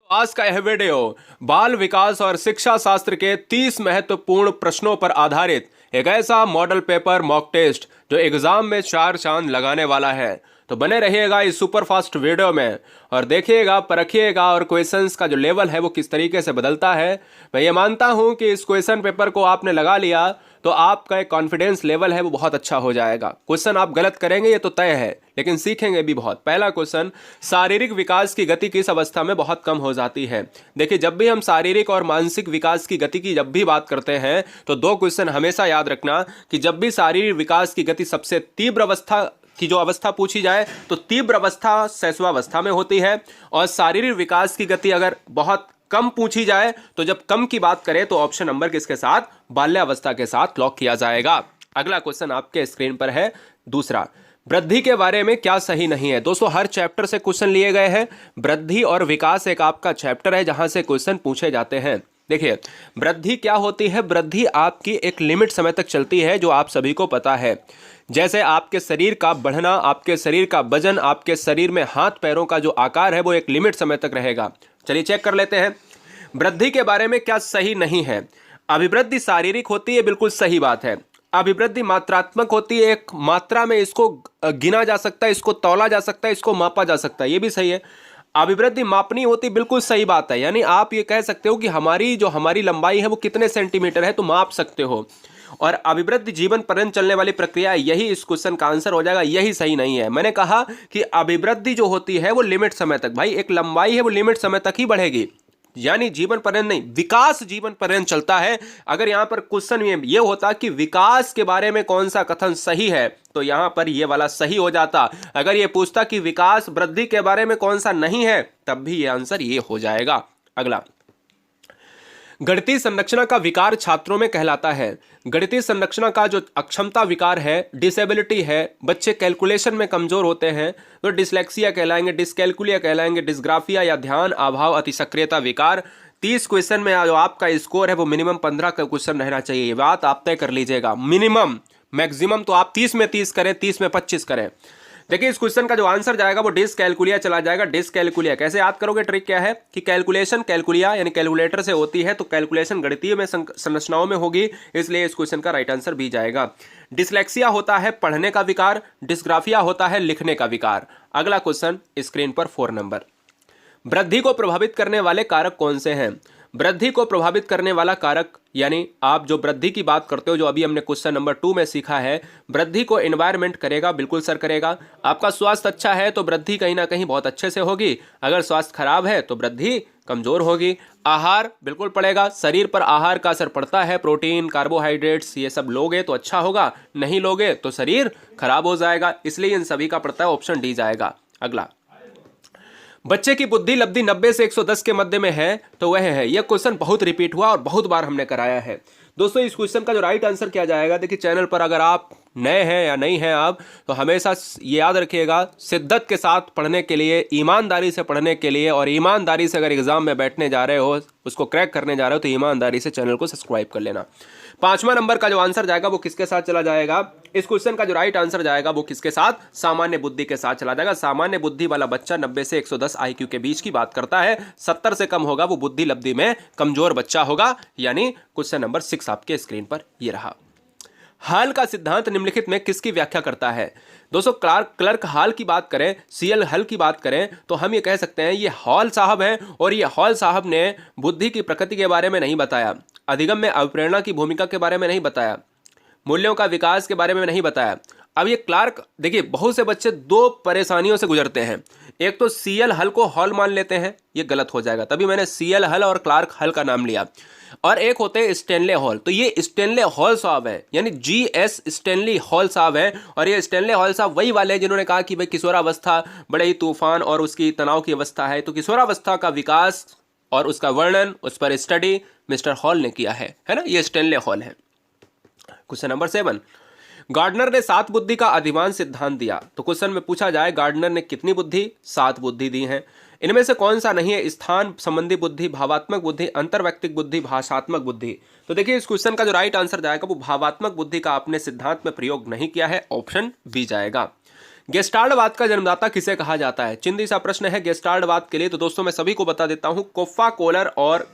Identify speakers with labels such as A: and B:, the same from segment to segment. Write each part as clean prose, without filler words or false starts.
A: आज का यह वीडियो बाल विकास और शिक्षा शास्त्र के 30 महत्वपूर्ण प्रश्नों पर आधारित एक ऐसा मॉडल पेपर मॉक टेस्ट जो एग्जाम में चार चांद लगाने वाला है। तो बने रहिएगा इस सुपर फास्ट वीडियो में और देखिएगा, परखिएगा और क्वेश्चंस का जो लेवल है वो किस तरीके से बदलता है। मैं ये मानता हूं कि इस क्वेश्चन पेपर को आपने लगा लिया तो आपका एक कॉन्फिडेंस लेवल है वो बहुत अच्छा हो जाएगा। क्वेश्चन आप गलत करेंगे ये तो तय है, लेकिन सीखेंगे भी बहुत। पहला क्वेश्चन, शारीरिक विकास की गति किस अवस्था में बहुत कम हो जाती है। देखिए, जब भी हम शारीरिक और मानसिक विकास की गति की जब भी बात करते हैं तो दो क्वेश्चन हमेशा याद रखना कि जब भी शारीरिक विकास की गति सबसे तीव्र अवस्था की जो अवस्था पूछी जाए तो तीव्र अवस्था शैशवावस्था में होती है, और शारीरिक विकास की गति अगर बहुत कम पूछी जाए तो जब कम की बात करें तो ऑप्शन नंबर किसके साथ, बाल्यावस्था के साथ लॉक किया जाएगा। अगला क्वेश्चन आपके स्क्रीन पर है दूसरा, वृद्धि के बारे में क्या सही नहीं है। दोस्तों, हर चैप्टर से क्वेश्चन लिए गए हैं। वृद्धि और विकास एक आपका चैप्टर है जहां से क्वेश्चन पूछे जाते हैं। देखिए, वृद्धि क्या होती है। वृद्धि आपकी एक लिमिट समय तक चलती है जो आप सभी को पता है। जैसे आपके शरीर का बढ़ना, आपके शरीर का वजन, आपके शरीर में हाथ पैरों का जो आकार है वो एक लिमिट समय तक रहेगा। चलिए चेक कर लेते हैं वृद्धि के बारे में क्या सही नहीं है। अभिवृद्धि शारीरिक होती है, बिल्कुल सही बात है। अभिवृद्धि मात्रात्मक होती है, एक मात्रा में इसको गिना जा सकता है, इसको तौला जा सकता है, इसको मापा जा सकता है, ये भी सही है। अभिवृद्धि मापनी होती, बिल्कुल सही बात है। यानी आप ये कह सकते हो कि हमारी लंबाई है वो कितने सेंटीमीटर है तो माप सकते हो। और अभिवृद्धि जीवन पर्यंत चलने वाली प्रक्रिया, यही इस क्वेश्चन का आंसर हो जाएगा। यही सही नहीं है। मैंने कहा कि अभिवृद्धि जो होती है वो लिमिट समय तक, भाई एक लंबाई है वो लिमिट समय तक ही बढ़ेगी, यानी जीवन पर्यंत नहीं। विकास जीवन पर्यंत चलता है। अगर यहां पर क्वेश्चन ये होता कि विकास के बारे में कौन सा कथन सही है तो यहां पर ये वाला सही हो जाता। अगर ये पूछता कि विकास वृद्धि के बारे में कौन सा नहीं है तब भी ये आंसर ये हो जाएगा। अगला, गणितीय संरचना का विकार छात्रों में कहलाता है। गणितीय संरचना का जो अक्षमता विकार है, डिसेबिलिटी है, बच्चे कैलकुलेशन में कमजोर होते हैं तो डिसलेक्सिया कहलाएंगे, डिसकैलकुलिया कहलाएंगे, डिस्ग्राफिया या ध्यान अभाव अतिसक्रियता विकार। 30 क्वेश्चन में जो आपका स्कोर है वो मिनिमम 15 का क्वेश्चन रहना चाहिए। ये बात आप तय कर लीजिएगा। मिनिमम, मैक्सिमम तो आप 30 में 30 करें, 30 में 25 करें। देखिए, इस क्वेश्चन का जो आंसर जाएगा वो डिसकैलकुलिया चला जाएगा। डिसकैलकुलिया कैसे याद करोगे? ट्रिक क्या है कि कैलकुलेशन कैलकुलिया यानी कैलकुलेटर से होती है, तो कैलकुलेशन गणितीय में संरचनाओं में होगी, इसलिए इस क्वेश्चन का राइट आंसर भी जाएगा। डिसलेक्सिया होता है पढ़ने का विकार, डिस्ग्राफिया होता है लिखने का विकार। अगला क्वेश्चन स्क्रीन पर 4 नंबर, वृद्धि को प्रभावित करने वाले कारक कौन से हैं। वृद्धि को प्रभावित करने वाला कारक, यानी आप जो वृद्धि की बात करते हो, जो अभी हमने क्वेश्चन नंबर 2 में सीखा है, वृद्धि को एनवायरनमेंट करेगा, बिल्कुल सर करेगा। आपका स्वास्थ्य अच्छा है तो वृद्धि कहीं ना कहीं बहुत अच्छे से होगी, अगर स्वास्थ्य खराब है तो वृद्धि कमजोर होगी। आहार बिल्कुल पड़ेगा, शरीर पर आहार का असर पड़ता है, प्रोटीन, कार्बोहाइड्रेट्स ये सब लोगे तो अच्छा होगा, नहीं लोगे तो शरीर खराब हो जाएगा, इसलिए इन सभी का पड़ता है, ऑप्शन डी जाएगा। अगला, बच्चे की बुद्धि लब्धि 90 से 110 के मध्य में है तो वह है। यह क्वेश्चन बहुत रिपीट हुआ और बहुत बार हमने कराया है। दोस्तों, इस क्वेश्चन का जो राइट आंसर क्या जाएगा, देखिए चैनल पर अगर आप नए हैं या नहीं हैं आप, तो हमेशा ये याद रखिएगा, शिद्दत के साथ पढ़ने के लिए, ईमानदारी से पढ़ने के लिए, और ईमानदारी से अगर एग्जाम में बैठने जा रहे हो, उसको क्रैक करने जा रहे हो, तो ईमानदारी से चैनल को सब्सक्राइब कर लेना। 5वां नंबर का जो आंसर जाएगा वो किसके साथ चला जाएगा? इस क्वेश्चन का जो राइट आंसर जाएगा वो किसके साथ? सामान्य बुद्धि के साथ चला जाएगा। सामान्य बुद्धि वाला बच्चा 90 से 110 IQ के बीच की बात करता है। 70 से कम होगा वो बुद्धि लब्धि में कमजोर बच्चा होगा। यानी क्वेश्चन नंबर 6 आपके स्क्रीन पर ये रहा। हॉल का सिद्धांत निम्नलिखित में किसकी व्याख्या करता है? दोस्तों, क्लर्क हॉल की बात करें, CL हॉल की बात करें तो हम ये कह सकते हैं ये हॉल साहब हैं, और ये हॉल साहब ने बुद्धि की प्रकृति के बारे में नहीं बताया, अधिगम में अभिप्रेरणा की भूमिका के बारे में नहीं बताया, मूल्यों का विकास के बारे में नहीं बताया। अब ये क्लार्क, देखिए बहुत से बच्चे दो परेशानियों से गुजरते हैं। एक तो CL हल को हॉल मान लेते हैं, ये गलत हो जाएगा, तभी मैंने CL हल और क्लार्क हल का नाम लिया। और एक होते हैं स्टेनले हॉल, तो ये स्टेनले हॉल साहब हैं, यानी GS स्टेनली हॉल साहब हैं। और ये स्टेनले हॉल साहब वही वाले हैं जिन्होंने कहा कि भाई किशोरावस्था बड़े ही तूफान और उसकी तनाव की अवस्था है, तो किशोरावस्था का विकास और उसका वर्णन, उस पर स्टडी मिस्टर हॉल ने किया है ना, ये स्टेनले हॉल है। क्वेश्चन नंबर 7, गार्डनर ने 7 बुद्धि का अधिमान सिद्धांत दिया। तो क्वेश्चन में पूछा जाए गार्डनर ने कितनी बुद्धि? 7 बुद्धि दी हैं। इनमें से कौन सा नहीं है? स्थान संबंधी बुद्धि, भावात्मक बुद्धि, अंतर्वैयक्तिक बुद्धि, भाषात्मक बुद्धि। तो देखिए, इस क्वेश्चन का जो राइट आंसर जाएगा वो भावात्मक बुद्धि का आपने सिद्धांत में प्रयोग नहीं किया है, ऑप्शन बी जाएगा। गेस्टाल्टवाद का जन्मदाता किसे कहा जाता है? चिंदी सा प्रश्न है गेस्टाल्टवाद के लिए। तो दोस्तों मैं सभी को बता देता हूं, कोफ़ा कोहलर और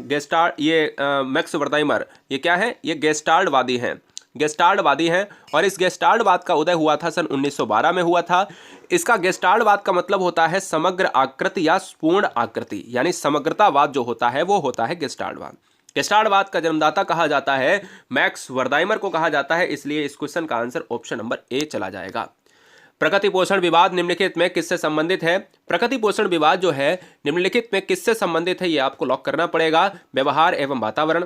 A: मैक्स वर्दाइमर, ये क्या है? ये गेस्टाल्टवादी हैं, गेस्टाल्टवादी हैं। और इस गेस्टाल्टवाद का उदय हुआ था सन 1912 में हुआ था। इसका गेस्टाल्टवाद का मतलब होता है समग्र आकृति या पूर्ण आकृति, यानी समग्रतावाद जो होता है वो होता है गेस्टाल्टवाद। गेस्टाल्टवाद का जन्मदाता कहा जाता है मैक्स वर्दाइमर को कहा जाता है, इसलिए इस क्वेश्चन का आंसर ऑप्शन नंबर ए चला जाएगा। प्रकृति पोषण विवाद निम्नलिखित में किससे संबंधित है? प्रकृति पोषण विवाद जो है निम्नलिखित में किससे संबंधित है, ये आपको लॉक करना पड़ेगा। व्यवहार एवं वातावरण,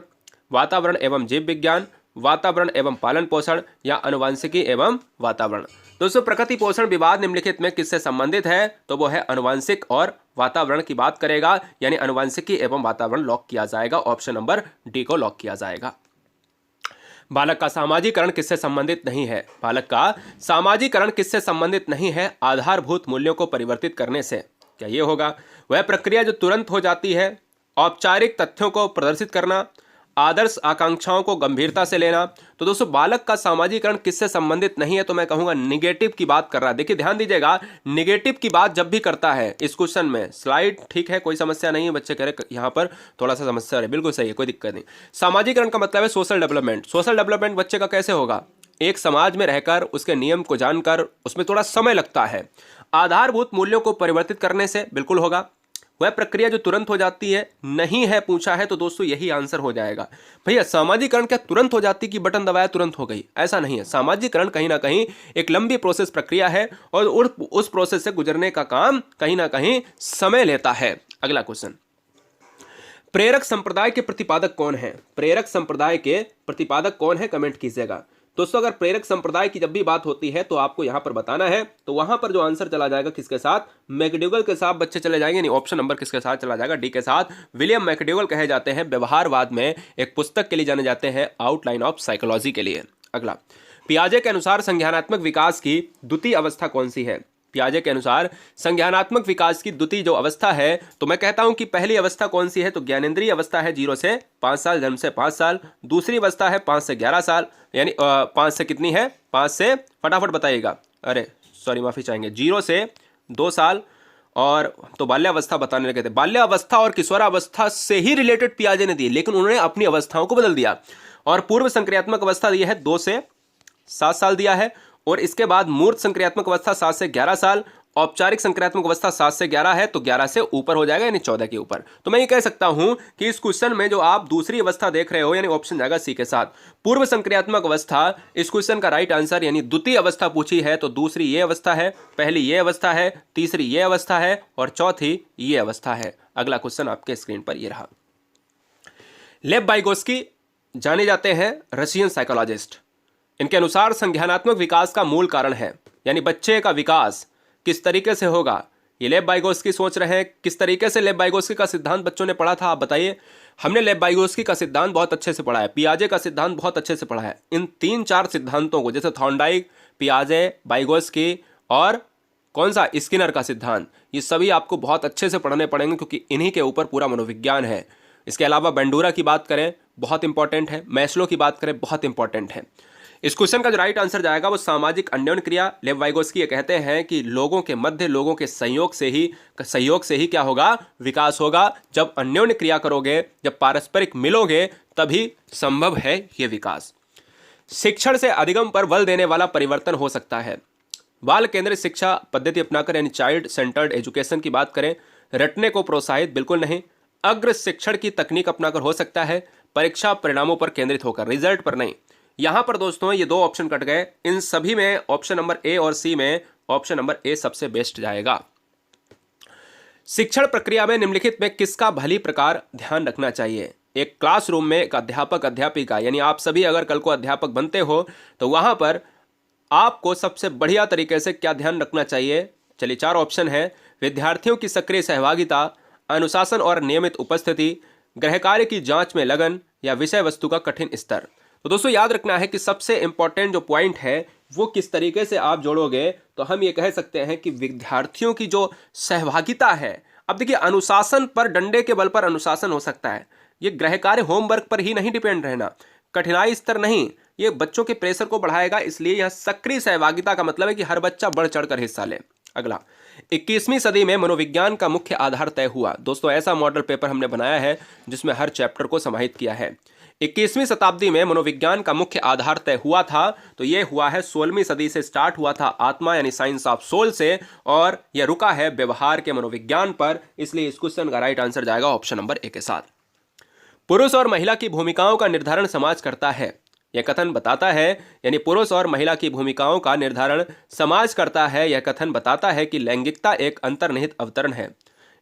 A: वातावरण एवं जीव विज्ञान, वातावरण एवं पालन पोषण, या अनुवांशिकी एवं वातावरण। दोस्तों प्रकृति पोषण विवाद निम्नलिखित में किससे संबंधित है? तो वो है अनुवांशिक और वातावरण की बात करेगा, यानी अनुवांशिकी एवं वातावरण लॉक किया जाएगा। ऑप्शन नंबर डी को लॉक किया जाएगा। बालक का सामाजिकरण किससे संबंधित नहीं है? बालक का सामाजिकरण किससे संबंधित नहीं है? आधारभूत मूल्यों को परिवर्तित करने से। क्या ये होगा? वह प्रक्रिया जो तुरंत हो जाती है, औपचारिक तथ्यों को प्रदर्शित करना, आदर्श आकांक्षाओं को गंभीरता से लेना। तो दोस्तों बालक का सामाजिकरण किससे संबंधित नहीं है? तो मैं कहूंगा निगेटिव की बात कर रहा है। देखिए ध्यान दीजिएगा, निगेटिव की बात जब भी करता है इस क्वेश्चन में, स्लाइड ठीक है, कोई समस्या नहीं है। बच्चे कह रहे यहाँ पर थोड़ा सा समस्या है, बिल्कुल सही है, कोई दिक्कत नहीं। सामाजिकरण का मतलब है सोशल डेवलपमेंट। सोशल डेवलपमेंट बच्चे का कैसे होगा? एक समाज में रहकर उसके नियम को जानकर, उसमें थोड़ा समय लगता है। आधारभूत मूल्यों को परिवर्तित करने से बिल्कुल होगा। वह प्रक्रिया जो तुरंत हो जाती है, नहीं है पूछा है, तो दोस्तों यही आंसर हो जाएगा। भैया सामाजिकरण क्या तुरंत हो जाती कि बटन दबाया तुरंत हो गई? ऐसा नहीं है। सामाजिकरण कहीं ना कहीं एक लंबी प्रोसेस प्रक्रिया है और उस प्रोसेस से गुजरने का काम कहीं ना कहीं समय लेता है। अगला क्वेश्चन, प्रेरक संप्रदाय के प्रतिपादक कौन है? प्रेरक संप्रदाय के प्रतिपादक कौन है? कमेंट कीजिएगा। दोस्तों अगर प्रेरक संप्रदाय की जब भी बात होती है तो आपको यहां पर बताना है, तो वहां पर जो आंसर चला जाएगा किसके साथ? मैकडोगल के साथ बच्चे चले जाएंगे। नहीं, ऑप्शन नंबर किसके साथ चला जाएगा? डी के साथ। विलियम मैकडोगल कहे जाते हैं, व्यवहारवाद में एक पुस्तक के लिए जाने जाते हैं, आउटलाइन ऑफ साइकोलॉजी के लिए। अगला, पियाजे के अनुसार संज्ञानात्मक विकास की द्वितीय अवस्था कौन सी है? पियाजे के अनुसार संज्ञानात्मक विकास की द्वितीय जो अवस्था है, तो मैं कहता हूं कि पहली अवस्था कौन सी है? तो ज्ञानेंद्रीय अवस्था है 0 से 5 साल, जन्म से 5 साल। दूसरी अवस्था है 5 से 11 साल, यानी 5 से कितनी है? 5 से, फटाफट बताइएगा, अरे सॉरी माफी चाहेंगे, 0 से 2 साल। और तो बाल्यावस्था बताने लगे थे। बाल्यावस्था और किशोरावस्था से ही रिलेटेड पियाजे ने दिए, लेकिन उन्होंने अपनी अवस्थाओं को बदल दिया। और पूर्व संक्रियात्मक अवस्था दी है 2 से 7 साल दिया है, और इसके बाद मूर्त संक्रियात्मक अवस्था 7 से 11 साल, औपचारिक संक्रियात्मक अवस्था 7 से 11 है, तो 11 से ऊपर हो जाएगा, यानी 14 के ऊपर। तो मैं ये कह सकता हूं कि इस क्वेश्चन में जो आप दूसरी अवस्था देख रहे हो, यानी ऑप्शन जाएगा सी के साथ, पूर्व संक्रियात्मक अवस्था। इस क्वेश्चन का राइट आंसर, यानी द्वितीय अवस्था पूछी है तो दूसरी ये अवस्था है, पहली ये अवस्था है, तीसरी ये अवस्था है, और चौथी ये अवस्था है। अगला क्वेश्चन आपके स्क्रीन पर ये रहा। लेव वाइगोत्स्की जाने जाते हैं रशियन साइकोलॉजिस्ट। इनके अनुसार संज्ञानात्मक विकास का मूल कारण है, यानी बच्चे का विकास किस तरीके से होगा, ये लेव वाइगोत्स्की सोच रहे हैं। किस तरीके से लेव वाइगोत्स्की का सिद्धांत बच्चों ने पढ़ा था, आप बताइए। हमने लेव वाइगोत्स्की का सिद्धांत बहुत अच्छे से पढ़ा है, पियाजे का सिद्धांत बहुत अच्छे से पढ़ा है। इन 3-4 सिद्धांतों को, जैसे थॉर्नडाइक, पियाजे, वाइगोत्स्की और कौन सा, स्किनर का सिद्धांत, ये सभी आपको बहुत अच्छे से पढ़ने पड़ेंगे, क्योंकि इन्हीं के ऊपर पूरा मनोविज्ञान है। इसके अलावा बेंडूरा की बात करें, बहुत इंपॉर्टेंट है। मैस्लो की बात करें, बहुत इंपॉर्टेंट है। इस क्वेश्चन का जो राइट आंसर जाएगा वो सामाजिक अन्योन्य क्रिया। लेव वाइगोत्स्की ये कहते हैं कि लोगों के मध्य, लोगों के सहयोग से ही क्या होगा? विकास होगा। जब अन्योन्य क्रिया करोगे, जब पारस्परिक मिलोगे, तभी संभव है ये विकास। शिक्षण से अधिगम पर बल देने वाला परिवर्तन हो सकता है। बाल केंद्रित शिक्षा पद्धति अपनाकर, यानी चाइल्ड सेंटर्ड एजुकेशन की बात करें, रटने को प्रोत्साहित बिल्कुल नहीं। अग्र शिक्षण की तकनीक अपनाकर हो सकता है। परीक्षा परिणामों पर केंद्रित होकर, रिजल्ट पर नहीं। यहां पर दोस्तों ये 2 ऑप्शन कट गए। इन सभी में ऑप्शन नंबर ए और सी में ऑप्शन नंबर ए सबसे बेस्ट जाएगा। शिक्षण प्रक्रिया में निम्नलिखित में किसका भली प्रकार ध्यान रखना चाहिए? एक क्लासरूम में एक अध्यापक अध्यापिका, यानी आप सभी अगर कल को अध्यापक बनते हो तो वहां पर आपको सबसे बढ़िया तरीके से क्या ध्यान रखना चाहिए? चलिए 4 ऑप्शन है। विद्यार्थियों की सक्रिय सहभागिता, अनुशासन और नियमित उपस्थिति, गृह कार्य की जांच में लगन, या विषय वस्तु का कठिन स्तर। तो दोस्तों याद रखना है कि सबसे इंपॉर्टेंट जो पॉइंट है वो किस तरीके से आप जोड़ोगे, तो हम ये कह सकते हैं कि विद्यार्थियों की जो सहभागिता है। अब देखिए, अनुशासन पर, डंडे के बल पर अनुशासन हो सकता है। ये गृह कार्य होमवर्क पर ही नहीं डिपेंड रहना, कठिनाई स्तर नहीं, ये बच्चों के प्रेशर को बढ़ाएगा, इसलिए यह सक्रिय सहभागिता का मतलब है कि हर बच्चा बढ़ चढ़कर हिस्सा ले। अगला, 21वीं सदी में मनोविज्ञान का मुख्य आधार तय हुआ। दोस्तों ऐसा मॉडल पेपर हमने बनाया है जिसमें हर चैप्टर को समाहित किया है। 21वीं शताब्दी में मनोविज्ञान का मुख्य आधार तय हुआ था, तो ये हुआ है 16वीं सदी से स्टार्ट हुआ था आत्मा यानी साइंस ऑफ सोल से, और यह रुका है व्यवहार के मनोविज्ञान पर। इसलिए इस क्वेश्चन का राइट आंसर जाएगा ऑप्शन नंबर ए के साथ। पुरुष और महिला की भूमिकाओं का निर्धारण समाज करता है। यह कथन बताता है, यानी पुरुष और महिला की भूमिकाओं का निर्धारण समाज करता है। यह कथन बताता है कि लैंगिकता एक अंतर्निहित अवतरण है,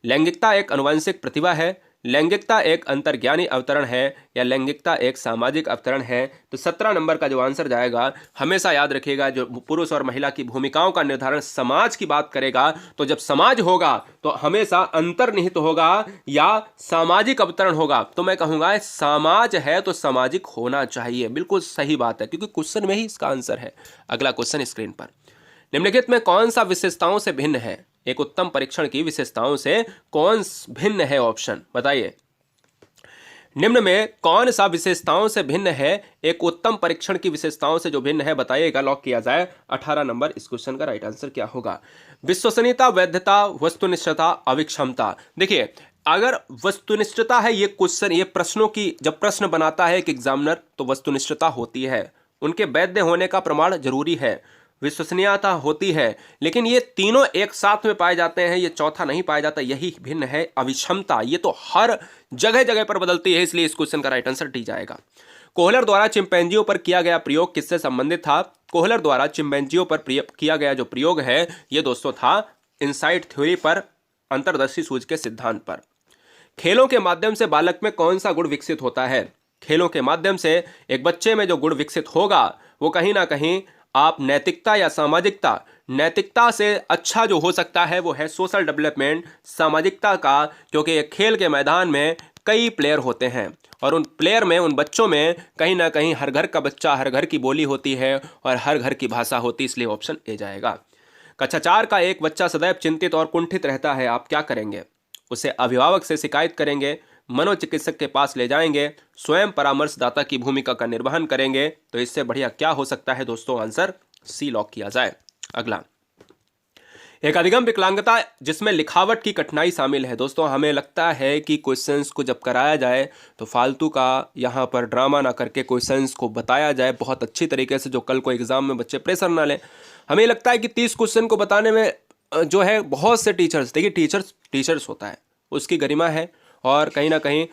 A: लैंगिकता एक आनुवंशिक प्रतिभा है, लैंगिकता एक अंतर्ज्ञानी अवतरण है, या लैंगिकता एक सामाजिक अवतरण है। तो 17 नंबर का जो आंसर जाएगा, हमेशा याद रखिएगा, जो पुरुष और महिला की भूमिकाओं का निर्धारण समाज की बात करेगा, तो जब समाज होगा तो हमेशा अंतर्निहित होगा या सामाजिक अवतरण होगा। तो मैं कहूँगा समाज है तो सामाजिक होना चाहिए। बिल्कुल सही बात है, क्योंकि क्वेश्चन में ही इसका आंसर है। अगला क्वेश्चन स्क्रीन पर, निम्नलिखित में कौन सा विशेषताओं से भिन्न है? एक उत्तम परीक्षण की विशेषताओं से कौन भिन्न है? ऑप्शन बताइए, निम्न में कौन सा विशेषताओं से भिन्न है? एक उत्तम परीक्षण की विशेषताओं से जो भिन्न है बताइएगा। लॉक किया जाए। 18 नंबर इस क्वेश्चन का राइट आंसर क्या होगा? विश्वसनीयता, वैधता, वस्तुनिष्ठता, अविक्षमता। देखिए, अगर वस्तुनिष्ठता है, ये क्वेश्चन, ये प्रश्नों की जब प्रश्न बनाता है एक एग्जामिनर, तो वस्तुनिष्ठता होती है, उनके वैध होने का प्रमाण जरूरी है, विश्वसनीयता होती है, लेकिन ये तीनों एक साथ में पाए जाते हैं, ये चौथा नहीं पाया जाता, यही भिन्न है अविक्षमता। ये तो हर जगह जगह पर बदलती है, इसलिए इस क्वेश्चन का राइट आंसर डी जाएगा। कोहलर द्वारा चिंपैंजियों पर किया गया प्रयोग किससे संबंधित था? कोहलर द्वारा चिंपैंजियों पर किया गया जो प्रयोग है, ये दोस्तों था इनसाइट थ्योरी पर, अंतर्दृष्टि सूझ के सिद्धांत पर। खेलों के माध्यम से बालक में कौन सा गुण विकसित होता है? खेलों के माध्यम से एक बच्चे में जो गुण विकसित होगा वो कहीं ना कहीं आप नैतिकता या सामाजिकता, नैतिकता से अच्छा जो हो सकता है वो है सोशल डेवलपमेंट, सामाजिकता का, क्योंकि एक खेल के मैदान में कई प्लेयर होते हैं और उन प्लेयर में, उन बच्चों में कहीं ना कहीं हर घर का बच्चा, हर घर की बोली होती है और हर घर की भाषा होती है, इसलिए ऑप्शन ए जाएगा। कक्षा 4 का एक बच्चा सदैव चिंतित और कुंठित रहता है, आप क्या करेंगे? उसे अभिभावक से शिकायत करेंगे, मनोचिकित्सक के पास ले जाएंगे, स्वयं परामर्शदाता की भूमिका का निर्वहन करेंगे। तो इससे बढ़िया क्या हो सकता है दोस्तों? आंसर सी लॉक किया जाए। अगला, एक अधिगम विकलांगता जिसमें लिखावट की कठिनाई शामिल है। दोस्तों हमें लगता है कि क्वेश्चंस को जब कराया जाए तो फालतू का यहाँ पर ड्रामा ना करके क्वेश्चंस को बताया जाए बहुत अच्छी तरीके से, जो कल को एग्जाम में बच्चे प्रेशर ना लें। हमें लगता है कि 30 क्वेश्चन को बताने में जो है बहुत से टीचर्स, देखिए टीचर्स होता है, उसकी गरिमा है और कहीं ना कहीं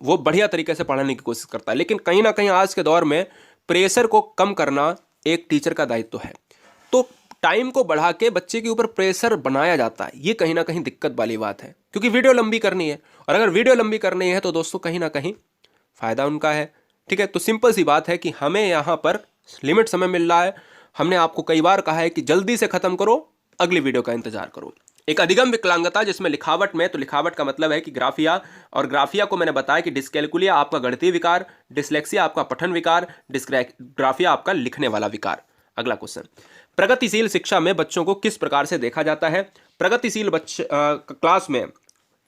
A: वो बढ़िया तरीके से पढ़ाने की कोशिश करता है, लेकिन कहीं ना कहीं आज के दौर में प्रेशर को कम करना एक टीचर का दायित्व है। तो टाइम को बढ़ा के बच्चे के ऊपर प्रेशर बनाया जाता है, ये कहीं ना कहीं दिक्कत वाली बात है, क्योंकि वीडियो लंबी करनी है और अगर वीडियो लंबी करनी है तो दोस्तों कहीं ना कहीं फ़ायदा उनका है। ठीक है, तो सिंपल सी बात है कि हमें यहाँ पर लिमिट समय मिल रहा है। हमने आपको कई बार कहा है कि जल्दी से ख़त्म करो, अगली वीडियो का इंतजार करो। एक अधिगम विकलांगता जिसमें लिखावट में, तो लिखावट का मतलब है कि ग्राफिया, और ग्राफिया को मैंने बताया कि डिस्कैलकुलिया आपका गणितीय विकार, डिसलेक्सिया आपका पठन विकार, डिस्ग्राफिया आपका लिखने वाला विकार। अगला क्वेश्चन, प्रगतिशील शिक्षा में बच्चों को किस प्रकार से देखा जाता है? प्रगतिशील बच्चे क्लास में,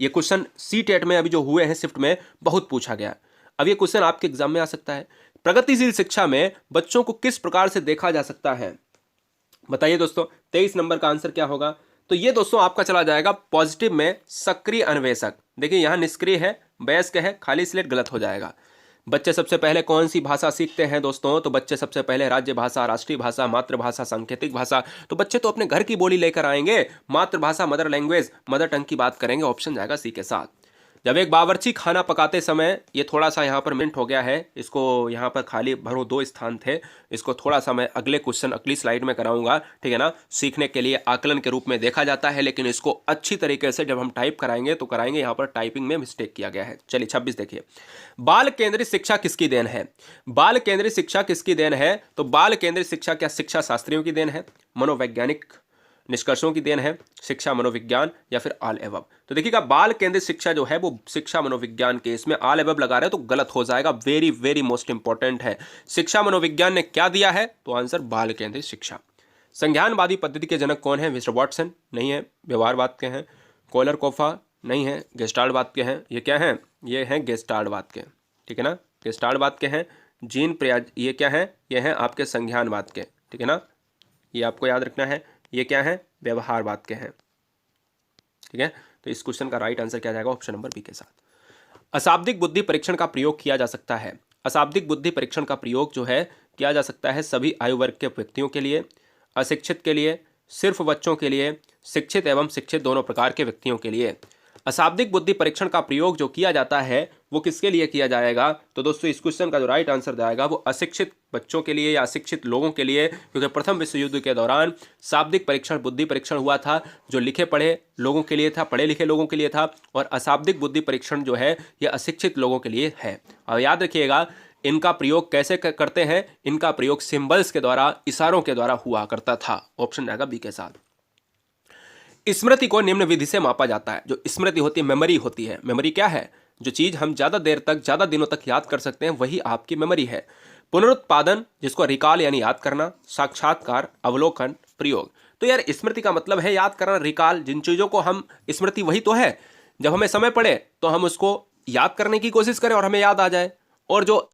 A: ये क्वेश्चन सी-टेट में अभी जो हुए हैं शिफ्ट में बहुत पूछा गया, अब ये क्वेश्चन आपके एग्जाम में आ सकता है। प्रगतिशील शिक्षा में बच्चों को किस प्रकार से देखा जा सकता है? बताइए दोस्तों, 23 नंबर का आंसर क्या होगा? तो ये दोस्तों आपका चला जाएगा पॉजिटिव में सक्रिय अन्वेषक। देखिए यहाँ निष्क्रिय है, वयस्क है, खाली स्लेट, गलत हो जाएगा। बच्चे सबसे पहले कौन सी भाषा सीखते हैं दोस्तों? तो बच्चे सबसे पहले राज्य भाषा, राष्ट्रीय भाषा, मातृभाषा, सांकेतिक भाषा। तो बच्चे तो अपने घर की बोली लेकर आएंगे, मातृभाषा, मदर लैंग्वेज, मदर टंग की बात करेंगे, ऑप्शन जाएगा सी के साथ। जब एक बावर्ची खाना पकाते समय, ये थोड़ा सा यहाँ पर मिनट हो गया है, इसको यहाँ पर खाली भरो, 2 स्थान थे, इसको थोड़ा सा मैं अगले क्वेश्चन अगली स्लाइड में कराऊंगा, ठीक है ना। सीखने के लिए आकलन के रूप में देखा जाता है, लेकिन इसको अच्छी तरीके से जब हम टाइप कराएंगे तो कराएंगे, यहाँ पर टाइपिंग में मिस्टेक किया गया है। चलिए 26 देखिए, बाल केंद्रित शिक्षा किसकी देन है? बाल केंद्रित शिक्षा किसकी देन है? तो बाल केंद्रित शिक्षा क्या शिक्षा शास्त्रियों की देन है, मनोवैज्ञानिक निष्कर्षों की देन है, शिक्षा मनोविज्ञान, या फिर ऑल एबव? तो देखिएगा बाल केंद्रित शिक्षा जो है वो शिक्षा मनोविज्ञान के, इसमें ऑल एबव लगा रहे हैं तो गलत हो जाएगा। वेरी वेरी मोस्ट इंपॉर्टेंट है। शिक्षा मनोविज्ञान ने क्या दिया है? तो आंसर बाल केंद्रित शिक्षा। संज्ञानवादी पद्धति के जनक कौन है? मिस्टर वॉटसन नहीं है, व्यवहारवाद के हैं। कोलर कोफा नहीं है, गेस्टाल्टवाद के हैं। ये क्या हैं? ये हैं गेस्टाल्टवाद के, ठीक है ना, गेस्टाल्टवाद के हैं। जीन प्रयाज, ये क्या है, ये हैं आपके संज्ञानवाद के, ठीक है ना, ये आपको याद रखना है। ये क्या है, व्यवहारवाद के हैं, ठीक है। तो इस क्वेश्चन का राइट आंसर क्या जाएगा, ऑप्शन नंबर बी के साथ। अशाब्दिक बुद्धि परीक्षण का प्रयोग किया जा सकता है। अशाब्दिक बुद्धि परीक्षण का प्रयोग जो है किया जा सकता है सभी आयु वर्ग के व्यक्तियों के लिए, अशिक्षित के लिए, सिर्फ बच्चों के लिए, शिक्षित एवं शिक्षित दोनों प्रकार के व्यक्तियों के लिए। अशाब्दिक बुद्धि परीक्षण का प्रयोग जो किया जाता है वो किसके लिए किया जाएगा, तो दोस्तों इस क्वेश्चन का जो राइट आंसर जाएगा वो अशिक्षित बच्चों के लिए या अशिक्षित लोगों के लिए, क्योंकि प्रथम विश्व युद्ध के दौरान शाब्दिक परीक्षण, बुद्धि परीक्षण हुआ था जो लिखे पढ़े लोगों के लिए था, पढ़े लिखे लोगों के लिए था, और अशाब्दिक बुद्धि परीक्षण जो है ये अशिक्षित लोगों के लिए है। और याद रखिएगा इनका प्रयोग कैसे करते हैं, इनका प्रयोग सिंबल्स के द्वारा, इशारों के द्वारा हुआ करता था। ऑप्शन जाएगा बी के साथ। स्मृति को निम्न विधि से मापा जाता है। जो स्मृति होती है, मेमोरी होती है। मेमोरी क्या है, जो चीज हम ज्यादा देर तक, ज्यादा दिनों तक याद कर सकते हैं वही आपकी मेमोरी है। पुनरुत्पादन, जिसको रिकॉल यानी याद करना, साक्षात्कार, अवलोकन, प्रयोग। तो यार स्मृति का मतलब है याद करना, रिकॉल, जिन चीजों को हम, स्मृति वही तो है जब हमें समय पड़े तो हम उसको याद करने की कोशिश करें और हमें याद आ जाए, और जो